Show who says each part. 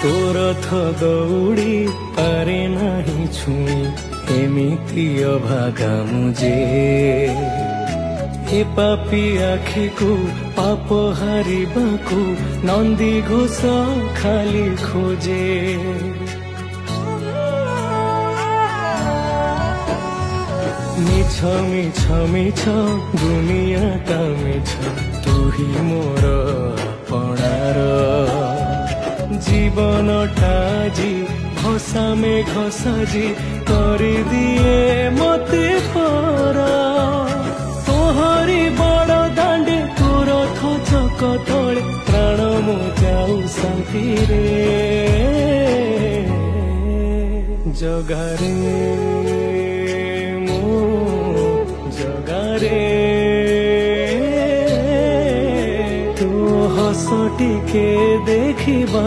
Speaker 1: तोर रथ दौड़ी पारे नहीं छुई एमिति अभागा मुझे ए पापी आखि को पाप हारिबाकू नंदी घोष खाली खोजे मिछ मिछ मिछ दुनिया ता मिछ तू ही मोर अपनार जीवन टाजी घसा में घसाजी कर दिए मते पर तोहरी बड़ दांडे तोर थचक तले प्राण मो जाऊ शांति रे जगारे मो जगारे तू हस टिके देखिबा